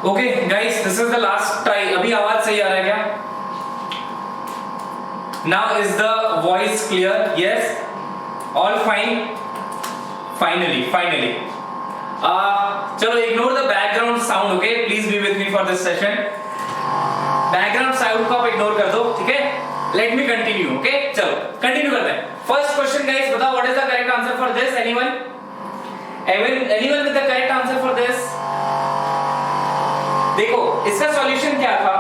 Okay guys, this is the last try. अभी आवाज सही आ रहा है क्या? Now is the voice clear? Yes, all fine? Finally चलो ignore the background sound, okay? Please be with me for this session. Background sound को आप इग्नोर कर दो, ठीक है? Let me continue, okay? चलो कंटिन्यू करते हैं। फर्स्ट क्वेश्चन गाइस, बताओ what is the correct answer for this? Anyone with the correct answer for this? देखो इसका सॉल्यूशन क्या था?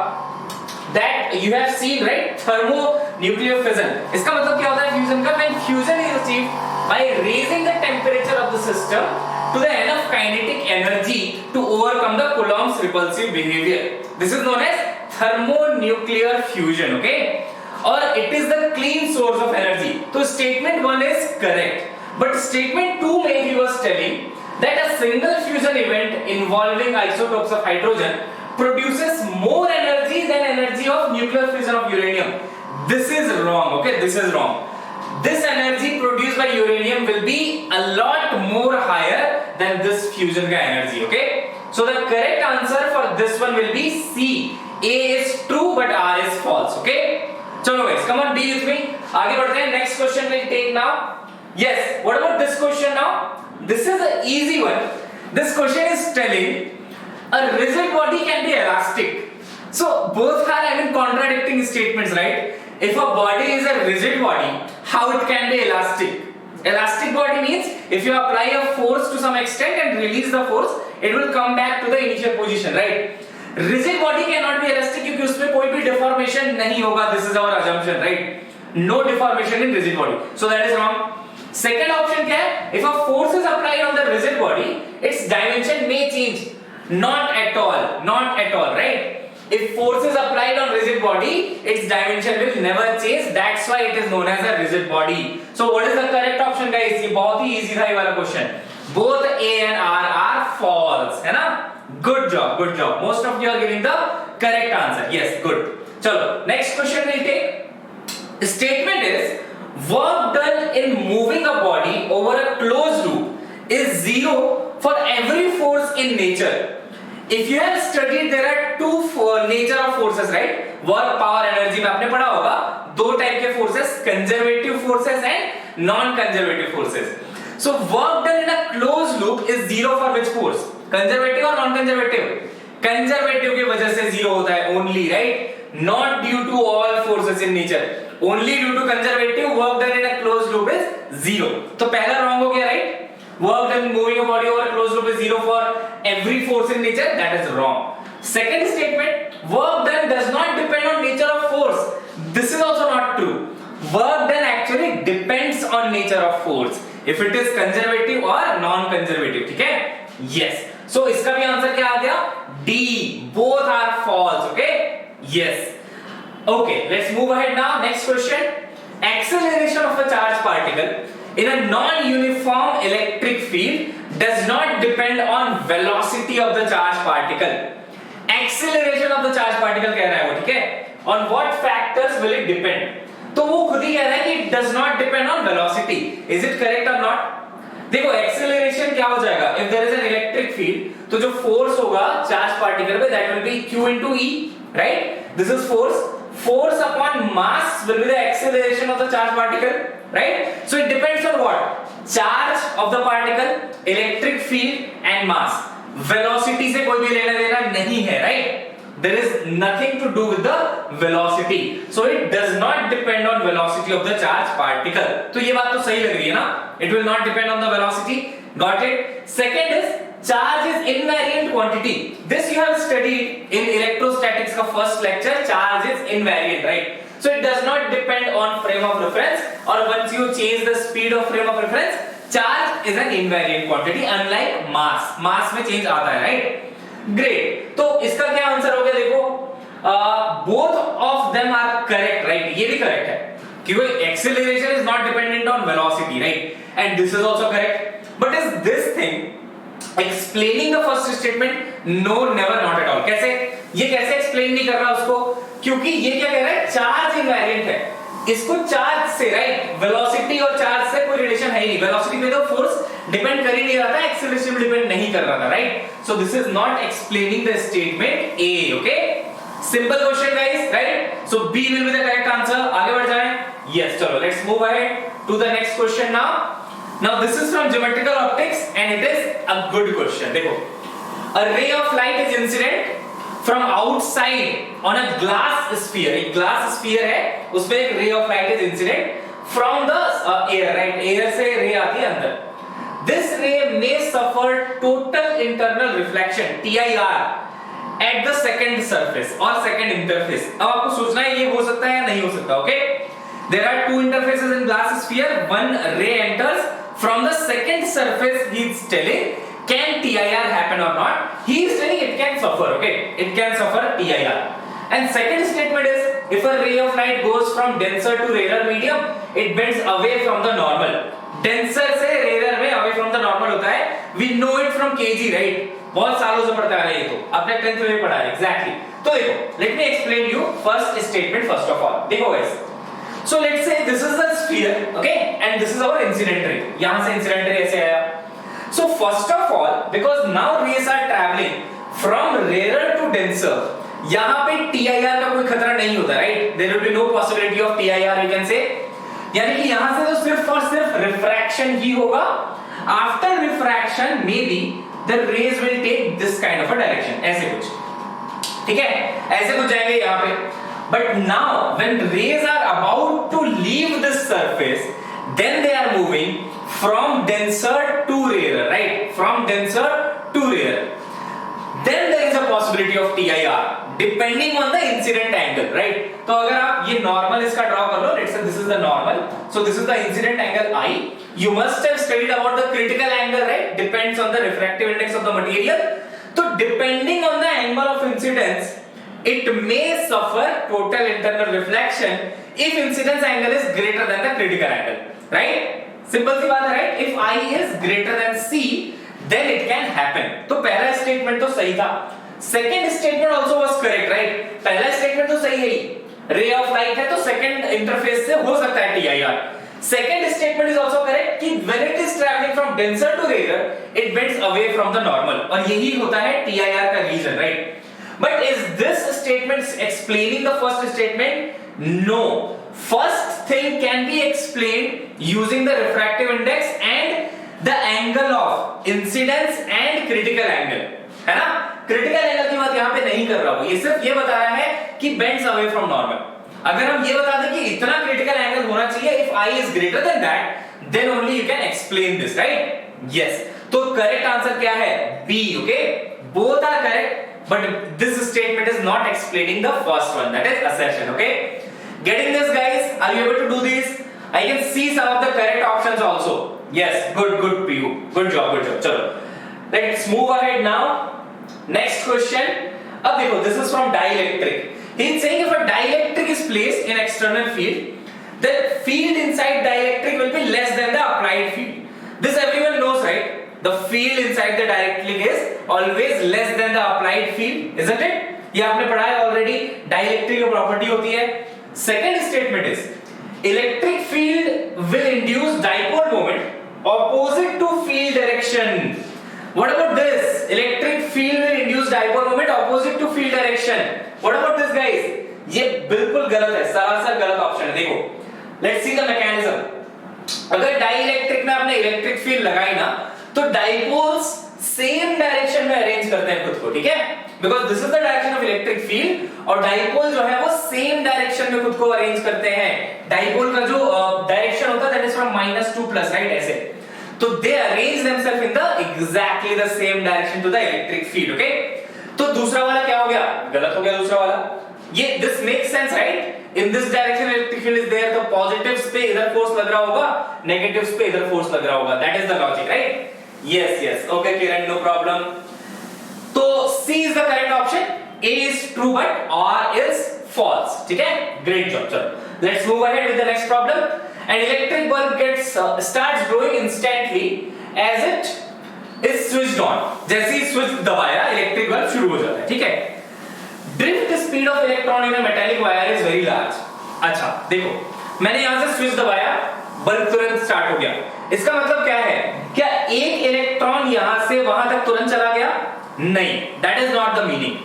That you have seen, right? Thermonuclear fission. इसका मतलब क्या होता है फ्यूजन का? When fusion is achieved by raising the temperature of the system to the enough kinetic energy to overcome the Coulomb's repulsive behavior. This is known as thermonuclear fusion, okay? Or it is the clean source of energy. So statement 1 is correct. But statement 2 में he was telling that a single fusion event involving isotopes of hydrogen produces more energy than energy of nuclear fission of uranium. This is wrong, okay? This is wrong. This energy produced by uranium will be a lot more higher than this fusion ka energy, okay? So the correct answer for this one will be C. A is true but R is false, okay? Chalo guys, come on, be with me. आगे बढ़ते हैं. Next question we'll take now. Yes, what about this question now? This is an easy one. This question is telling a rigid body can be elastic. So both are contradicting statements, right? If a body is a rigid body, how it can be elastic? Elastic body means if you apply a force to some extent and release the force, it will come back to the initial position, right? Rigid body cannot be elastic क्योंकि उसमें कोई भी deformation नहीं होगा. This is our assumption, right? No deformation in rigid body. So that is wrong. Second option क्या है? If a force is applied on the rigid body, its dimension may change. Not at all, right? If force is applied on rigid body, its dimension will never change. That's why it is known as a rigid body. So what is the correct option, guys? ये बहुत ही easy था ये वाला question. Both A and R are false, है ना? Good job. Most of you are giving the correct answer. Yes, good. चलो next question we'll take. Statement is work done in moving a body over a closed loop is zero for every force in nature. If you have studied, there are two nature of forces, right? Work, power, energy में आपने पढ़ा होगा दो type के forces, conservative forces and non-conservative forces. So work done in a closed loop is zero for which force? Conservative or non-conservative? Conservative की वजह से zero होता है only, right? Not due to all forces in nature. Only due to conservative work done in a closed loop is zero. तो पहला wrong हो गया, right? Work done moving a body over a closed loop is zero for every force in nature. That is wrong. Second statement, work done does not depend on nature of force. This is also not true. Work done actually depends on nature of force. If it is conservative or non-conservative, ठीक है? Yes. So इसका भी answer क्या आ गया? D. Both are false. Okay? Yes. Okay. Let's move ahead now. Next question. Acceleration of a charged particle in a non-uniform electric field does not depend on velocity of the charged particle. Acceleration of the charged particle कह रहा है वो, ठीक है? On what factors will it depend? तो वो खुद ही कह रहा है कि it does not depend on velocity. Is it correct or not? देखो acceleration क्या हो जाएगा? If there is an electric field, तो जो force होगा charged particle पे that will be Q into E, right? This is force. Force upon mass will be the acceleration of the charged particle, right? So it depends on what? Charge of the particle, electric field and mass. Velocity से कोई भी लेना देना नहीं है, right? There is nothing to do with the velocity. So it does not depend on velocity of the charged particle. तो ये बात तो सही लग रही है ना? It will not depend on the velocity. Got it? Second is charge is invariant quantity. This you have studied in electrostatics का first lecture. Charge is invariant, right? So it does not depend on frame of reference, or once you change the speed of frame of reference, charge is an invariant quantity unlike mass. Mass में change आता है, right? Great. तो इसका क्या answer हो गया? देखो both of them are correct, right? ये भी correct है क्योंकि acceleration is not dependent on velocity, right? And this is also correct. But is this thing explaining the first statement? No, never, not at all. कैसे? ये कैसे explain नहीं कर रहा उसको? क्योंकि ये क्या कह रहा है? चार्ज इनवेरिएंट है. इसको चार्ज से, राइट, वेलोसिटी और चार्ज से कोई रिलेशन है ही नहीं. वेलोसिटी में तो फोर्स डिपेंड कर ही नहीं रहा था, एक्सीलरेशन पे डिपेंड नहीं कर रहा था, right? So this is not explaining the statement A, okay? Simple question guys, right? So B will be the correct answer. आगे बढ़ जाएं. यस, चलो let's move ahead to the next question now. Now this is from geometrical optics and it is a good question. देखो, a ray of light is incident from outside on a glass sphere. एक glass sphere है, उसमें एक ray of light is incident from the air, right? Air से ray आती है अंदर. This ray may suffer total internal reflection (TIR) at the second surface or second interface. अब आपको सोचना है ये हो सकता है या नहीं हो सकता, okay? There are two interfaces in glass sphere. One ray enters from the second surface. He is telling, can TIR happen or not? He is telling it can suffer, okay? It can suffer TIR. And second statement is, if a ray of light goes from denser to rarer medium, it bends away from the normal. Denser से rarer में away from the normal होता है. We know it from KG, right? बहुत सालों से पढ़ते आ रहे हैं ये तो. आपने 10th में पढ़ा है, exactly. तो देखो, let me explain you first statement first of all. देखो guys. So let's say this is the sphere, okay, and this is our incident ray. यहाँ से incident ray ऐसे आया. So first of all, because now rays are traveling from rarer to denser, यहाँ पे TIR का कोई खतरा नहीं होता, right? There will be no possibility of TIR, you can say. यानी कि यहाँ से तो सिर्फ और सिर्फ refraction ही होगा. After refraction, maybe the rays will take this kind of a direction, ऐसे कुछ, ठीक है? ऐसे कुछ जाएंगे यहाँ पे. But now when rays are about to leave this surface, then they are moving from denser to rarer, right? From denser to rarer. Then there is a possibility of TIR depending on the incident angle, right? तो अगर आप ये normal इसका draw कर लो, let's say this is the normal, so this is the incident angle I. You must have studied about the critical angle, right? Depends on the refractive index of the material. So depending on the angle of incidence, it may suffer total internal reflection if incidence angle is greater than the critical angle, right? Simple सी बात है, right? If I is greater than C, then it can happen. तो पहला statement तो सही था. Second statement also was correct, right? पहला statement तो सही है ही. Ray of light है तो second interface से हो सकता है TIR. Second statement is also correct कि when it is traveling from denser to rarer, it bends away from the normal. और यही होता है TIR का reason, right? But is this statement explaining the first statement? No. First thing can be explained using the refractive index and the angle of incidence and critical angle. है ना? Critical angle की बात यहाँ पे नहीं कर रहा हूँ. ये सिर्फ ये बता रहा है कि bends away from normal. अगर हम ये बता दें कि इतना critical angle होना चाहिए, if I is greater than that, then only you can explain this, right? Yes. तो correct answer क्या है? B. Okay? Both are correct. But this statement is not explaining the first one, that is assertion, okay? Getting this guys? Are you able to do this? I can see some of the correct options also. Yes, good PU. Good job. Chalo. Let's move ahead now. Next question. Ab dekho, this is from dielectric. He is saying if a dielectric is placed in external field, the field inside dielectric will be less than the applied field. This everyone knows, right? The field inside the dielectric is always less than the applied field, isn't it? ये आपने पढ़ा है already. Dielectric की property होती है. Second statement is electric field will induce dipole moment opposite to field direction. What about this? Electric field will induce dipole moment opposite to field direction. What about this guys? ये बिल्कुल गलत है, सरासर गलत option है. देखो, let's see the mechanism. अगर dielectric में आपने electric field लगाई ना, तो डाइपोल्स सेम डायरेक्शन में अरेंज करते हैं खुद को, ठीक है? Because this is the direction of electric field और डाइपोल जो है वो सेम डायरेक्शन में खुद को अरेंज करते हैं. डाइपोल का जो डायरेक्शन होता है that is from -2 plus, right? ऐसे तो they arrange themselves in the exactly the same direction to the electric field, okay? तो दूसरा वाला क्या हो गया? गलत हो गया दूसरा वाला. ये this makes sense, right? In this direction electric field is there, तो पॉजिटिव्स पे इधर फोर्स लग रहा होगा, नेगेटिव्स पे इधर फोर्स लग रहा होगा. That is the logic, right? Yes. Okay, Kiran, no problem. So C is the correct option. A is true, but R is false. ठीक है? Great job. चलो, let's move ahead with the next problem. An electric bulb gets starts glowing instantly as it is switched on. जैसे ही switch दबाया, electric bulb शुरू हो जाता है. ठीक है? Drift speed of electron in a metallic wire is very large. अच्छा, देखो, मैंने यहाँ से स्विच दबाया, बल्ब तुरंत स्टार्ट हो गया. इसका मतलब क्या है? क्या एक इलेक्ट्रॉन यहां से वहां तक तुरंत चला गया? नहीं, that is not the meaning.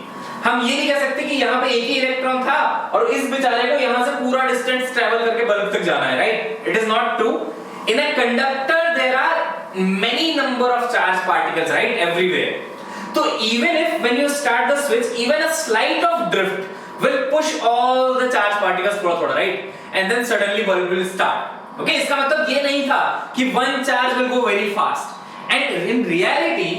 हम ये नहीं कह सकते कि यहां पे एक ही इलेक्ट्रॉन था और इस बेचारे को यहां से पूरा डिस्टेंस ट्रेवल करके बल्ब तक जाना है, right? It is not true. In a conductor there are many number of charged particles, right, everywhere. So even if when you start the switch, even a slight of drift will push all the charged particles thoda, right, and then suddenly bulb will start. Okay, इसका मतलब ये नहीं था कि one charge will go very fast, and in reality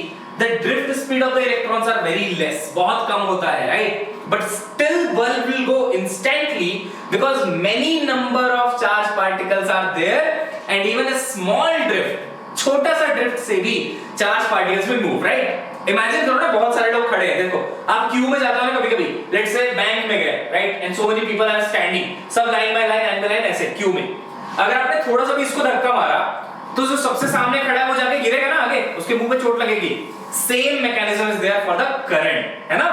the drift speed of the electrons are very less, बहुत कम होता है, right, but still bulb will go instantly because many number of charged particles are there, and even a small drift, छोटा सा drift से भी charge particles will move, right? Imagine करो ना, बहुत सारे लोग खड़े हैं, देखो आप क्यू में जाते हो ना कभी-कभी, लेट्स से बैंक में गए, right, and so many people are standing, सब लाइन बाय लाइन ऐसे क्यू में। अगर आपने थोड़ा सा भी इसको धक्का मारा तो जो सबसे सामने खड़ा है वो जाके गिरेगा ना आगे, उसके मुंह पे चोट लगेगी। Same mechanism is there for the current, है ना?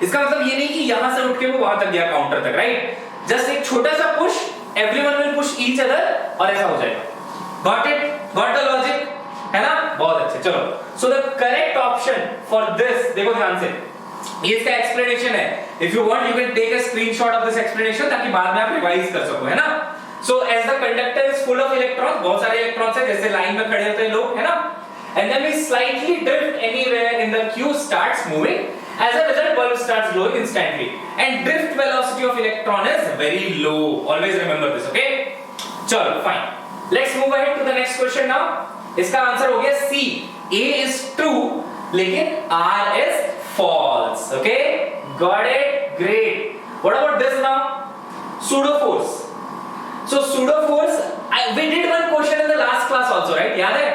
इसका मतलब ये नहीं कि यहां से उठ के वो वहां तक गया काउंटर तक, राइट? जस्ट एक छोटा सा push, everyone will push each other और ऐसा हो जाएगा। Got it? Got the logic? है ना? बहुत अच्छे, चलो। So the correct option for this, देखो ध्यान से, ये इसका explanation है। If you want, you can take a screenshot of this explanation ताकि बाद में आप revise कर सको, है ना? So as the conductor is full of electrons, बहुत सारे electrons हैं, जैसे लाइन में खड़े होते हैं लोग, है ना? And then we slightly drift anywhere in the queue starts moving. As a result, bulb starts glowing instantly. And drift velocity of electron is very low. Always remember this, okay? चलो, fine. Let's move ahead to the next question now. इसका answer हो गया C. A is true, लेकिन R is false. Okay? Got it? Great. What about this now? Pseudo force. So pseudo force, we did one question in the last class also, right? याद है?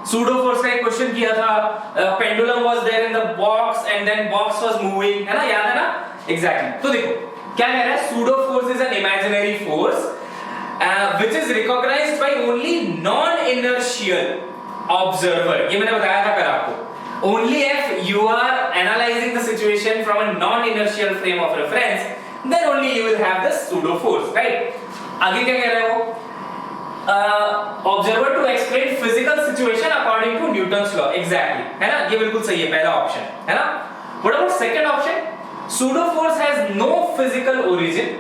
Pseudo force का एक question किया था. Pendulum was there in the box and then box was moving. है ना? याद है ना? Exactly. तो देखो क्या कह रहा है? Pseudo force is an imaginary force. Which is recognized by only non-inertial observer. ये मैंने बताया था कल आपको. Only if you are analyzing the situation from a non-inertial frame of reference, then only you will have the pseudo force, right? आगे क्या कह रहे हो? Observer to explain physical situation according to Newton's law. Exactly, है ना? ये बिल्कुल सही है, पहला ऑप्शन, है ना? What about second option? Pseudo force has no physical origin.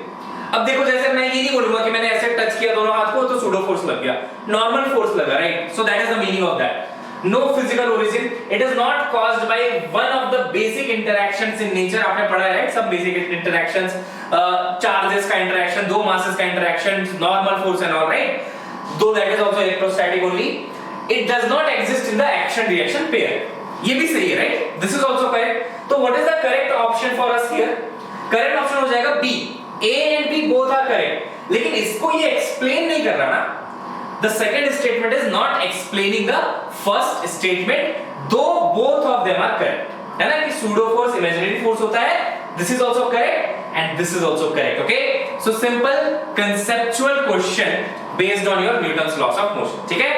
अब देखो, जैसे मैं ये नहीं बोलूंगा कि मैंने ऐसे टच किया दोनों हाथ को तो सूडो फोर्स लग गया, नॉर्मल फोर्स लगा, right? So that is the meaning of that. No physical origin, it is not caused by one of the basic interactions in nature. आपने पढ़ा है, राइट? सब बेसिक इंटरैक्शंस, चार्जेस का interaction, दो masses का interaction, normal force and all, right? Though that is also electrostatic only. It does not exist in the action reaction pair. ये भी सही है, right? This is also correct. तो what is the correct option for us here? Correct option हो जाएगा B. A and B both are correct, लेकिन इसको ये explain नहीं कर रहा ना. The second statement is not explaining the first statement, though both of them are correct. है ना कि pseudo force imaginary force होता है. This is also correct and this is also correct. Okay, so simple conceptual question based on your Newton's laws of motion. ठीक है?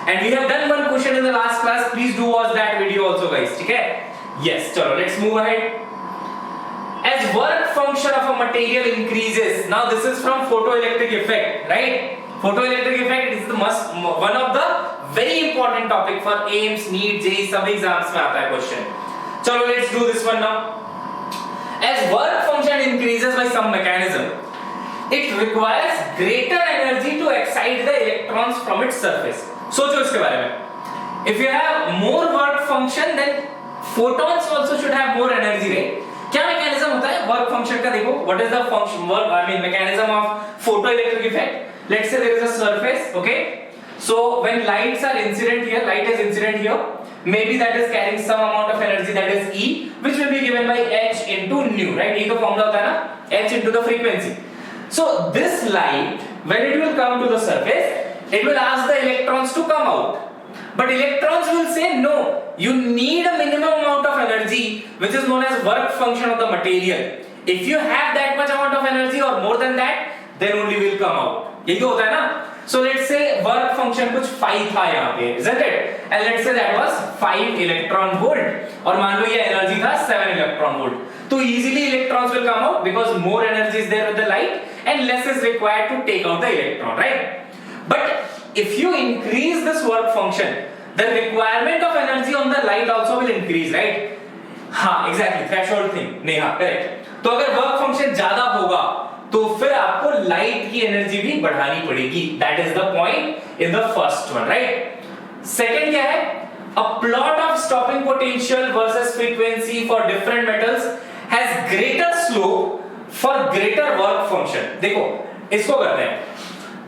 And we have done one question in the last class. Please do watch that video also, guys. ठीक है? Yes. चलो, let's move ahead. As work function of a material increases, now this is from photoelectric effect, right? Photoelectric effect is the one of the very important topic for AIIMS, NEET, JEE सब exams में आता है question. चलो, let's do this one now. As work function increases by some mechanism, it requires greater energy to excite the electrons from its surface. सोचो इसके बारे में. If you have more work function, then photons also should have more energy, right? क्या mechanism होता है work function का? देखो, what is the function work, I mean mechanism of photoelectric effect. Let's say there is a surface, okay? So when lights are incident here, light is incident here, maybe that is carrying some amount of energy, that is E, which will be given by h into nu, right? ये तो formula होता है ना, h into the frequency. So this light, when it will come to the surface, it will ask the electrons to come out. But electrons will say no, you need a minimum amount of energy which is known as work function of the material. If you have that much amount of energy or more than that, then only will come out. यही तो होता है ना? So let's say work function कुछ 5 था यहाँ पे, isn't it? And let's say that was 5 electron volt और मान लो ये energy था 7 electron volt. तो easily electrons will come out because more energy is there with the light and less is required to take out the electron, right? But if you increase this work function, the requirement of energy on the light also will increase, right? हाँ exactly threshold thing, Neha correct. तो अगर work function ज्यादा होगा तो फिर आपको light की energy भी बढ़ानी पड़ेगी। That is the point in the first one, right. Second क्या है, a plot of stopping potential versus frequency for different metals has greater slope for greater work function. देखो इसको करते हैं,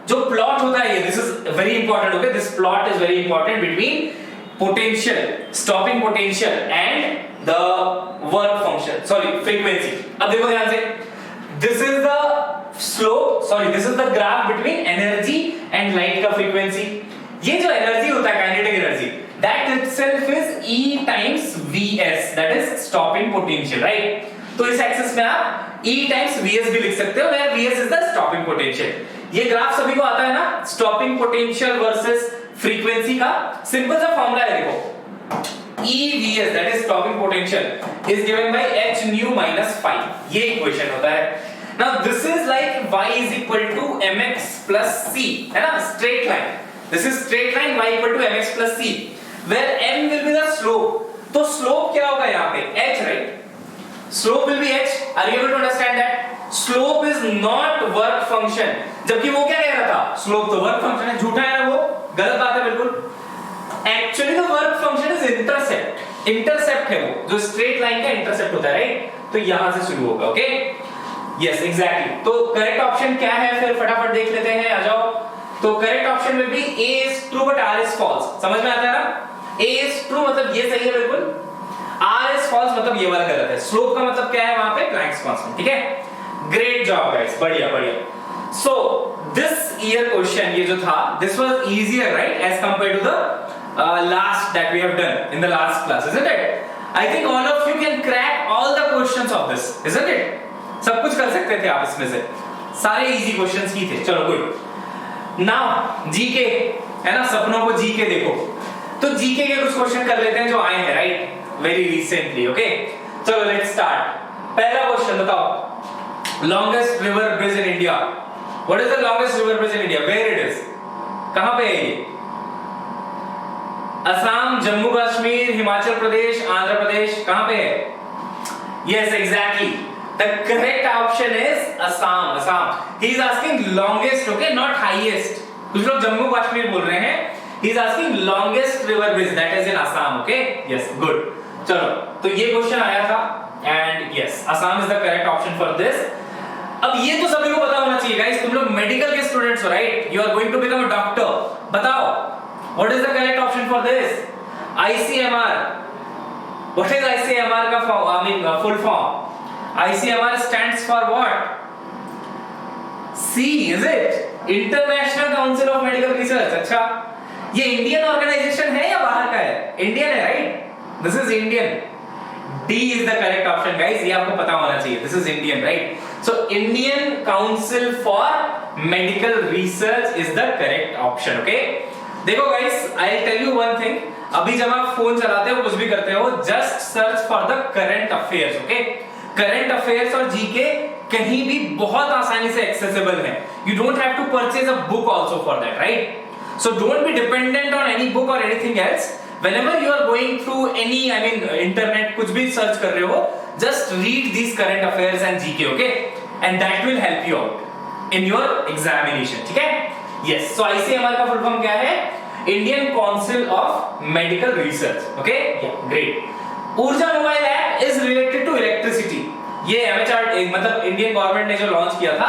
जो प्लॉट होता है ये, this is very important, okay, this plot is very important between potential, stopping potential and the work function, sorry frequency. अब देखो ध्यान से, this is the slope, sorry this is the graph between energy and light का frequency. ये जो energy होता है kinetic energy, that itself is E times Vs, that is stopping potential, right. तो इस एक्सिस में आप E टाइम्स Vs भी लिख सकते हो, where Vs is the stopping potential. ये ग्राफ सभी को आता है ना, स्टॉपिंग पोटेंशियल वर्सेस फ्रीक्वेंसी का सिंपल सा फॉर्मूला है, देखो EVS that is stopping potential is given by h nu minus phi, ये इक्वेशन होता है। Now this is like y is equal to mx plus c, है ना, straight line, this is straight line, y equal to mx plus c, where m will be the slope। तो slope क्या होगा यहाँ पे, h, right, slope will be h, are you able to understand that? Slope is not work function, जबकि वो क्या कह रहा था, slope तो work function है, झूठा है ना वो, गलत बात है बिल्कुल। Actually the work function is intercept, intercept है वो, जो स्ट्रेट लाइन का इंटरसेप्ट होता है, राइट। तो यहां से शुरू होगा, ओके, यस एग्जैक्टली। तो करेक्ट ऑप्शन क्या है, फिर फटाफट देख लेते हैं, आ जाओ। तो correct option will be A is true but R is false, समझ में आता है ना। A is true मतलब ये सही है बिल्कुल, R is false मतलब ये वाला गलत है। स्लोप का मतलब क्या है वहां पे, प्लैंक्स कांस्टेंट, ठीक है। ग्रेट जॉब गाइस, बढ़िया बढ़िया। सो दिस ईयर क्वेश्चन ये जो था, this was easier, right, as compare to the last that we have done in the last class, isn't it? I think all of you can crack all the questions of this, isn't it? सब कुछ कर सकते थे आप इसमें से, सारे easy questions ही थे। चलो गुड। नाउ जीके है ना, सपनों को जीके देखो, तो जीके के कुछ क्वेश्चन कर लेते हैं जो आए हैं, राइट, वेरी रिसेंटली, ओके। चलो लेट्स स्टार्ट। पहला क्वेश्चन बताओ, longest river bridge in India, what is the longest river bridge in India, where it is, कहां पे है ये? असम, जम्मू कश्मीर, हिमाचल प्रदेश, आंध्र प्रदेश, कहां पे है? Yes exactly, the correct option is Assam, Assam. He is asking longest, okay, not highest. कुछ लोग जम्मू कश्मीर बोल रहे हैं, he is asking longest river bridge, that is in Assam, okay, yes good. चलो, तो ये क्वेश्चन आया था and yes, Assam is the correct option for this. अब ये तो सभी को पता होना चाहिए गाइस, तुम लोग मेडिकल के स्टूडेंट्स हो, right, you are going to become a doctor. बताओ what is the correct option for this? ICMR, what is ICMR का full form? ICMR stands for what? C, is it? International Council of Medical Research। अच्छा, ये Indian organisation है या बाहर का है? Indian है, right, this is Indian. D is the correct option guys, ये आपको पता होना चाहिए, this is Indian, right? So Indian Council for Medical Research is the correct option, okay? देखो guys, I tell you one thing, अभी जब आप phone चलाते हो, कुछ भी करते हो, just search for the current affairs, okay. Current affairs और जीके कहीं भी बहुत आसानी से एक्सेसिबल है, you don't have to purchase a book also for that, right. So don't be dependent on any book और anything else. Whenever you are going through any, I mean internet, कुछ भी सर्च कर रहे हो, just read this current affairs and GK, okay, and that will help you out in your examination, ठीक है। Yes, so ICMR का full form क्या है? Indian council of medical research, okay, great. Urja mobile app is related to electricity, ये MHRD मतलब Indian government ने जो launch किया था,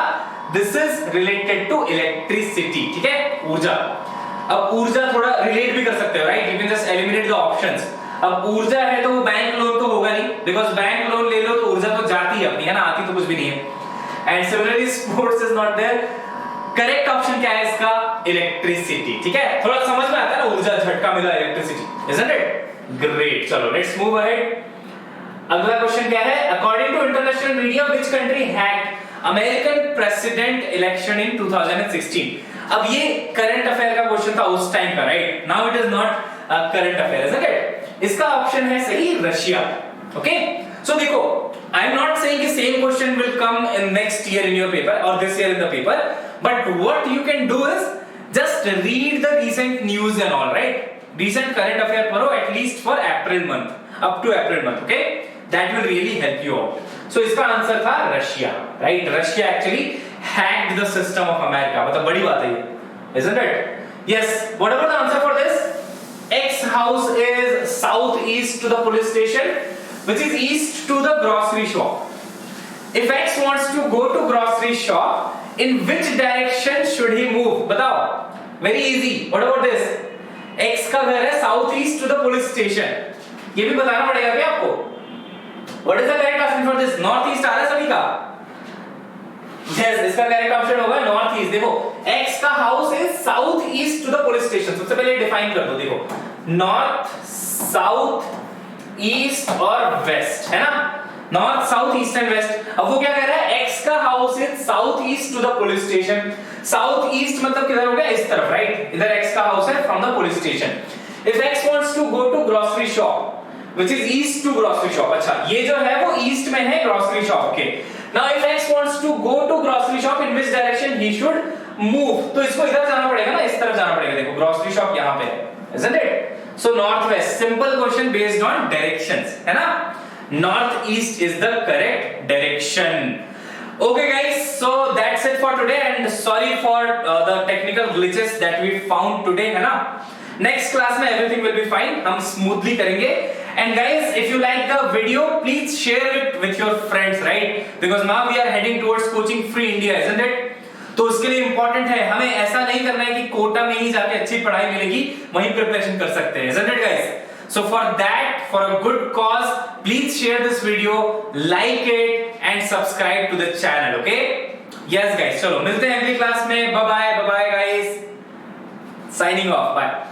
this is related to electricity, ठीक है, ऊर्जा। अब ऊर्जा थोड़ा रिलेट भी कर सकते हो, right, you can just eliminate the options. अब ऊर्जा है तो वो बैंक लोन तो होगा नहीं, बिकॉज बैंक लोन ले लो तो ऊर्जा तो जाती है अपनी, है ना, आती तो कुछ भी नहीं है। And similarly sports is not there. Correct option क्या है इसका? इलेक्ट्रिसिटी, ठीक है, थोड़ा समझ में आता है ना, ऊर्जा झटका मिला, इलेक्ट्रिसिटी, इजंट इट? ग्रेट। चलो लेट्स मूव अहेड। अगला क्वेश्चन क्या है? According to international media which country hacked American president election in 2016? अब ये करंट अफेयर का क्वेश्चन था उस टाइम का, right, now it is not current affair, isn't it? इसका ऑप्शन है सही रशिया, ओके। सो देखो, आई एम नॉट सेइंग कि same question will come in next year in your paper और this year in the paper, but what you can do is just read the recent news and all, right? recent current affair पढ़ो at least for April month, up to April month, okay? That will really help you out. So इसका answer था Russia, right? Russia actually hacked the system of America. मतलब बड़ी बात है ये, isn't it? Yes. What about the answer for this? X house is southeast to the police station, which is east to the grocery shop. If X wants to go to grocery shop, in which direction should he move? बताओ. Very easy. What about this? X का घर है south east to the police station. ये भी बताना पड़ेगा क्या आपको? What is the correct option for this? North east आ रहा है सभी का? Yes, इसका करेक्ट ऑप्शन होगा नॉर्थ ईस्ट. देखो X का house is south east to the police station. सबसे पहले डिफाइन कर दो. देखो नॉर्थ, साउथ, ईस्ट और वेस्ट, है ना? North, south, east and west. अब वो क्या कह रहा है? X का house is south east to the police station. South east मतलब किधर हो गया? इस तरफ, राइट? इधर X का हाउस है from the police station. If X wants to go to grocery shop which is east to grocery shop. अच्छा, ये जो है वो ईस्ट में है ग्रोसरी शॉप के. Now if X wants to go to grocery shop, in which direction he should move? तो इसको इधर जाना पड़ेगा ना, इस तरफ जाना पड़ेगा. देखो ग्रोसरी शॉप यहाँ पे है, isn't it? So north west. Simple question based on directions, है ना? North east is the correct direction. Okay guys, so that's it for today and sorry for the technical glitches that we found today, है ना? Next class में everything will be fine. हम smoothly करेंगे. And guys, if you like the video, please share it with your friends, right? Because now we are heading towards coaching free India, isn't it? तो उसके लिए important है, हमें ऐसा नहीं करना है कि कोटा में ही जाके अच्छी पढ़ाई मिलेगी, वहीं प्रिपरेशन कर सकते हैं, isn't it guys? So for that, for a good cause, please share this video, like it and subscribe to the channel, okay? Yes guys, चलो मिलते हैं अगली क्लास में. Bye bye guys. Signing off. Bye.